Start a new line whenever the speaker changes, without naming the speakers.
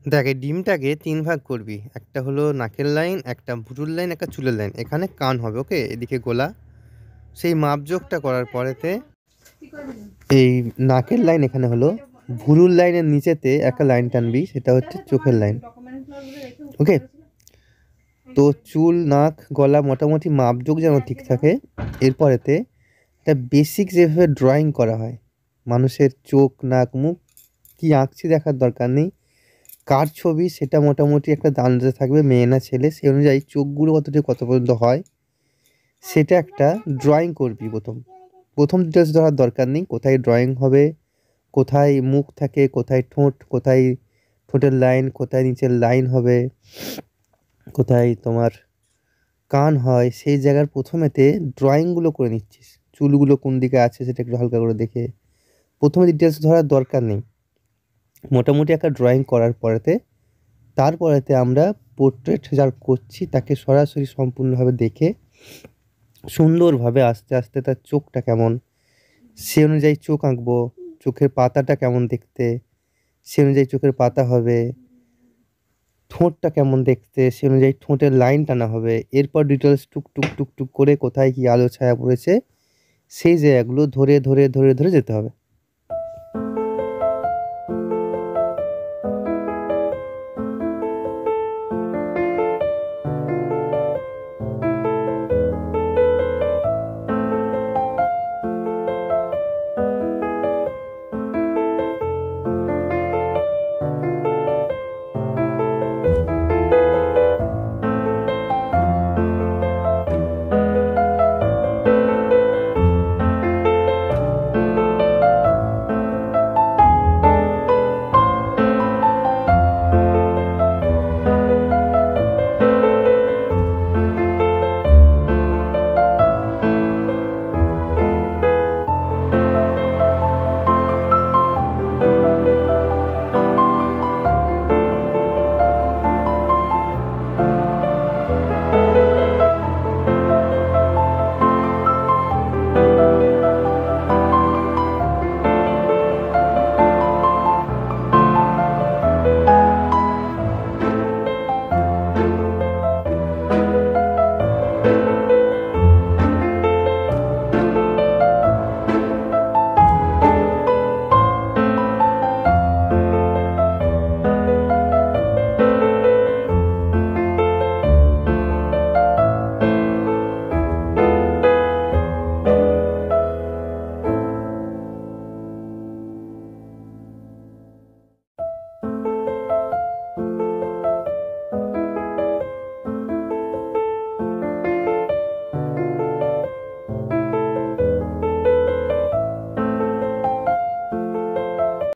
দেখ এই ডিমটাকে ৩ ভাগ করবি। একটা হলো নাকের লাইন, একটা ভুরুর লাইন, একটা চুলের লাইন। এখানে কান হবে, ওকে? এদিকে গলা। সেই মাপজোখটা করার পরেতে এই নাকের লাইন এখানে হলো, ভুরুর লাইনের নিচেতে একটা লাইন টানবি, সেটা হচ্ছে চোখের লাইন, ওকে? তো চুল, নাক, গলা মোটামুটি মাপজোখ যেন ঠিক থাকে। এরপরেতে একটা বেসিক যেভাবে ড্রয়িং করা হয়, মানুষের চোখ, নাক, মুখ কী আঁকছি দেখার দরকার নেই। কার ছবি সেটা মোটামুটি একটা আন্দাজে থাকবে, মেয়ে না ছেলে, সেই অনুযায়ী চোখগুলো কত পর্যন্ত হয় সেটা একটা ড্রয়িং করবি। প্রথম ডিটেলস ধরার দরকার নেই, কোথায় ড্রয়িং হবে, কোথায় মুখ থাকে, কোথায় ঠোঁট, কোথায় ঠোঁটের লাইন, কোথায় নিচের লাইন হবে, কোথায় তোমার কান হয়, সেই জায়গার প্রথমেতে ড্রয়িংগুলো করে নিচ্ছিস। চুলগুলো কোন দিকে আছে সেটা একটু হালকা করে দেখে, প্রথমে ডিটেলস ধরার দরকার নেই। মোটামুটি একটা ড্রয়িং করার পরেতে তারপরেতে আমরা পোর্ট্রেট যার করছি তাকে সরাসরি সম্পূর্ণভাবে দেখে সুন্দরভাবে আস্তে আস্তে তার চোখটা কেমন সে অনুযায়ী চোখ আঁকবো, চোখের পাতাটা কেমন দেখতে সে অনুযায়ী চোখের পাতা হবে, ঠোঁটটা কেমন দেখতে সে অনুযায়ী ঠোঁটের লাইন টানা হবে। এরপর ডিটেলস টুক টুক টুক টুক করে কোথায় কি আলো ছায়া পড়েছে সেই জায়গাগুলো ধরে ধরে ধরে ধরে যেতে হবে।